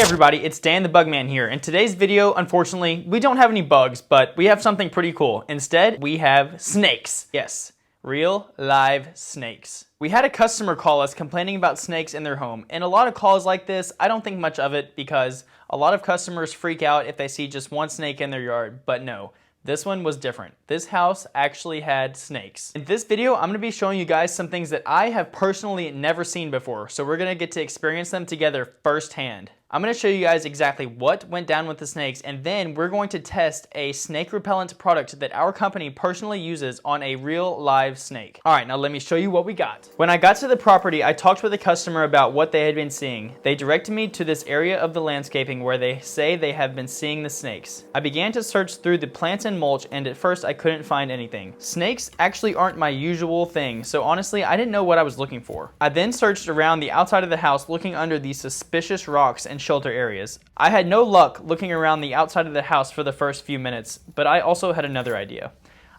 Hey everybody, it's Dan the Bugman here. In today's video, unfortunately, we don't have any bugs, but we have something pretty cool. Instead, we have snakes. Yes, real live snakes. We had a customer call us complaining about snakes in their home, and a lot of calls like this, I don't think much of it because a lot of customers freak out if they see just one snake in their yard, but no. This one was different. This house actually had snakes. In this video, I'm gonna be showing you guys some things that I have personally never seen before, so we're gonna get to experience them together firsthand. I'm gonna show you guys exactly what went down with the snakes, and then we're going to test a snake repellent product that our company personally uses on a real live snake. All right, now let me show you what we got. When I got to the property, I talked with a customer about what they had been seeing. They directed me to this area of the landscaping where they say they have been seeing the snakes. I began to search through the plants and mulch, and at first I couldn't find anything. Snakes actually aren't my usual thing, so honestly, I didn't know what I was looking for. I then searched around the outside of the house looking under these suspicious rocks and shelter areas. I had no luck looking around the outside of the house for the first few minutes, but I also had another idea.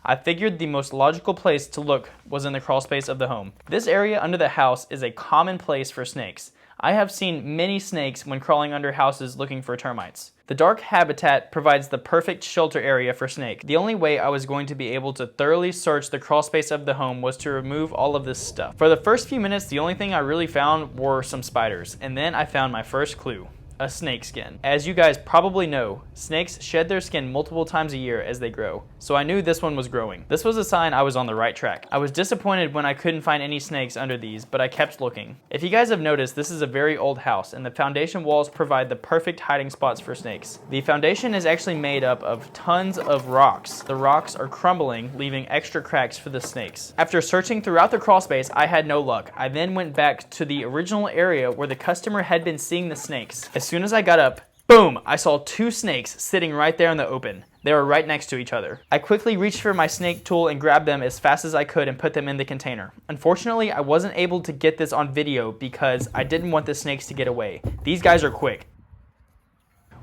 I figured the most logical place to look was in the crawl space of the home. This area under the house is a common place for snakes. I have seen many snakes when crawling under houses looking for termites. The dark habitat provides the perfect shelter area for snake. The only way I was going to be able to thoroughly search the crawl space of the home was to remove all of this stuff. For the first few minutes, the only thing I really found were some spiders, and then I found my first clue. A snake skin. As you guys probably know, snakes shed their skin multiple times a year as they grow, so I knew this one was growing. This was a sign I was on the right track. I was disappointed when I couldn't find any snakes under these, but I kept looking. If you guys have noticed, this is a very old house, and the foundation walls provide the perfect hiding spots for snakes. The foundation is actually made up of tons of rocks. The rocks are crumbling, leaving extra cracks for the snakes. After searching throughout the crawl space, I had no luck. I then went back to the original area where the customer had been seeing the snakes. As soon as I got up, boom, I saw two snakes sitting right there in the open. They were right next to each other. I quickly reached for my snake tool and grabbed them as fast as I could and put them in the container. Unfortunately, I wasn't able to get this on video because I didn't want the snakes to get away. These guys are quick.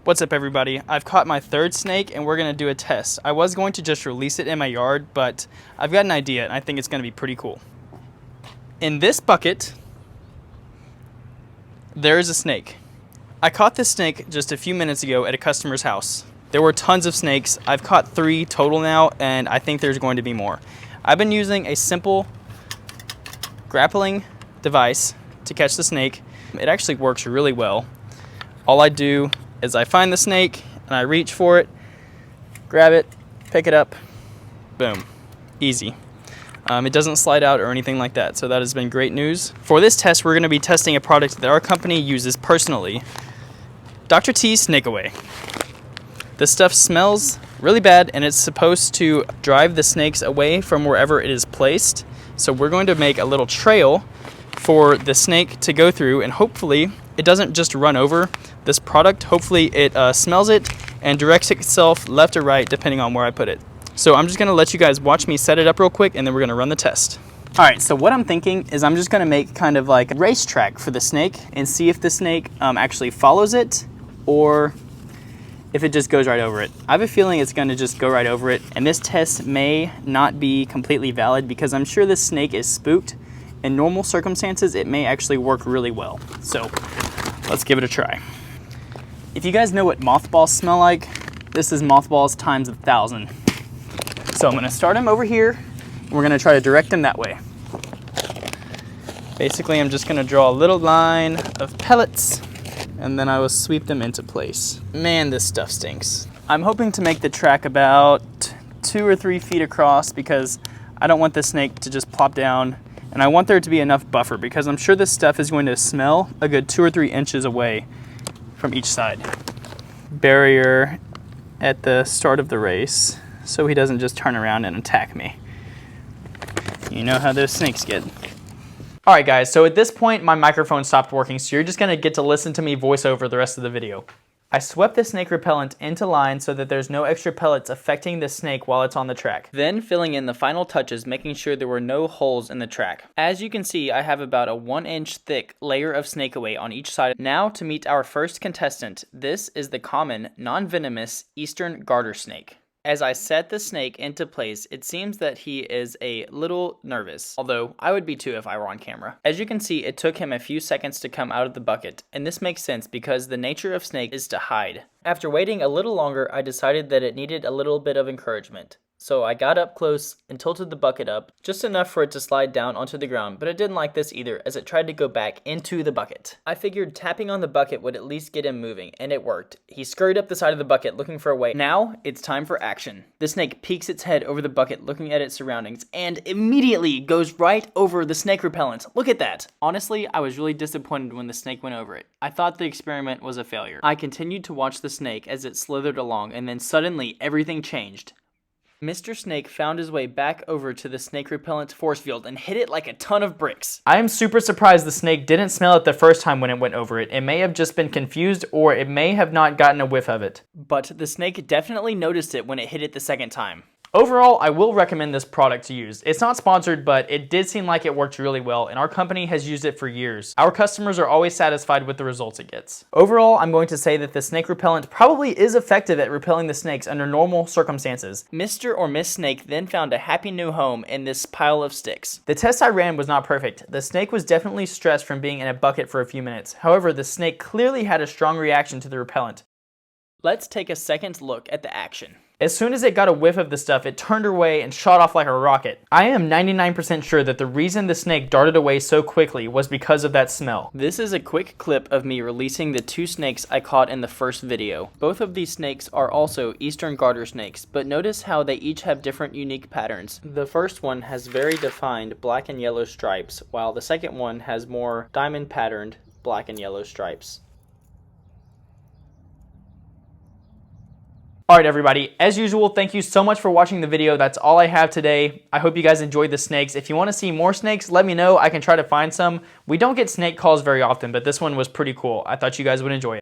What's up everybody? I've caught my third snake and we're gonna do a test. I was going to just release it in my yard, but I've got an idea and I think it's gonna be pretty cool. In this bucket, there is a snake. I caught this snake just a few minutes ago at a customer's house. There were tons of snakes. I've caught 3 total now, and I think there's going to be more. I've been using a simple grappling device to catch the snake. It actually works really well. All I do is I find the snake, and I reach for it, grab it, pick it up, boom, easy. It doesn't slide out or anything like that, so that has been great news. For this test, we're going to be testing a product that our company uses personally. Dr. T Snake Away. This stuff smells really bad and it's supposed to drive the snakes away from wherever it is placed. So we're going to make a little trail for the snake to go through, and hopefully it doesn't just run over this product. Hopefully it smells it and directs itself left or right depending on where I put it. So I'm just going to let you guys watch me set it up real quick and then we're going to run the test. All right, so what I'm thinking is I'm just going to make kind of like a racetrack for the snake and see if the snake actually follows it or if it just goes right over it. I have a feeling it's going to just go right over it, and this test may not be completely valid because I'm sure this snake is spooked. In normal circumstances, it may actually work really well. So let's give it a try. If you guys know what mothballs smell like, this is mothballs times 1,000. So I'm going to start him over here, and we're going to try to direct him that way. Basically, I'm just going to draw a little line of pellets, and then I will sweep them into place. Man, this stuff stinks. I'm hoping to make the track about 2 or 3 feet across because I don't want the snake to just plop down, and I want there to be enough buffer because I'm sure this stuff is going to smell a good 2 or 3 inches away from each side. Barrier at the start of the race so he doesn't just turn around and attack me. You know how those snakes get. All right guys, so at this point my microphone stopped working, so you're just gonna get to listen to me voice over the rest of the video. I swept the snake repellent into line so that there's no extra pellets affecting the snake while it's on the track. Then filling in the final touches, making sure there were no holes in the track. As you can see, I have about a 1-inch thick layer of snake away on each side. Now to meet our first contestant. This is the common, non-venomous eastern garter snake. As I set the snake into place, it seems that he is a little nervous, although I would be too if I were on camera. As you can see, it took him a few seconds to come out of the bucket, and this makes sense because the nature of snake is to hide. After waiting a little longer, I decided that it needed a little bit of encouragement. So I got up close and tilted the bucket up, just enough for it to slide down onto the ground, but it didn't like this either as it tried to go back into the bucket. I figured tapping on the bucket would at least get him moving, and it worked. He scurried up the side of the bucket looking for a way. Now, it's time for action. The snake peeks its head over the bucket looking at its surroundings, and immediately goes right over the snake repellent. Look at that! Honestly, I was really disappointed when the snake went over it. I thought the experiment was a failure. I continued to watch the snake as it slithered along, and then suddenly everything changed. Mr. Snake found his way back over to the snake repellent force field and hit it like a ton of bricks. I am super surprised the snake didn't smell it the first time when it went over it. It may have just been confused, or it may have not gotten a whiff of it. But the snake definitely noticed it when it hit it the second time. Overall, I will recommend this product to use. It's not sponsored, but it did seem like it worked really well, and our company has used it for years. Our customers are always satisfied with the results it gets. Overall, I'm going to say that the snake repellent probably is effective at repelling the snakes under normal circumstances. Mr. or Miss Snake then found a happy new home in this pile of sticks. The test I ran was not perfect. The snake was definitely stressed from being in a bucket for a few minutes. However, the snake clearly had a strong reaction to the repellent. Let's take a second look at the action. As soon as it got a whiff of the stuff, it turned away and shot off like a rocket. I am 99% sure that the reason the snake darted away so quickly was because of that smell. This is a quick clip of me releasing the 2 snakes I caught in the first video. Both of these snakes are also eastern garter snakes, but notice how they each have different unique patterns. The first one has very defined black and yellow stripes, while the second one has more diamond patterned black and yellow stripes. Alright everybody, as usual, thank you so much for watching the video. That's all I have today. I hope you guys enjoyed the snakes. If you want to see more snakes, let me know. I can try to find some. We don't get snake calls very often, but this one was pretty cool. I thought you guys would enjoy it.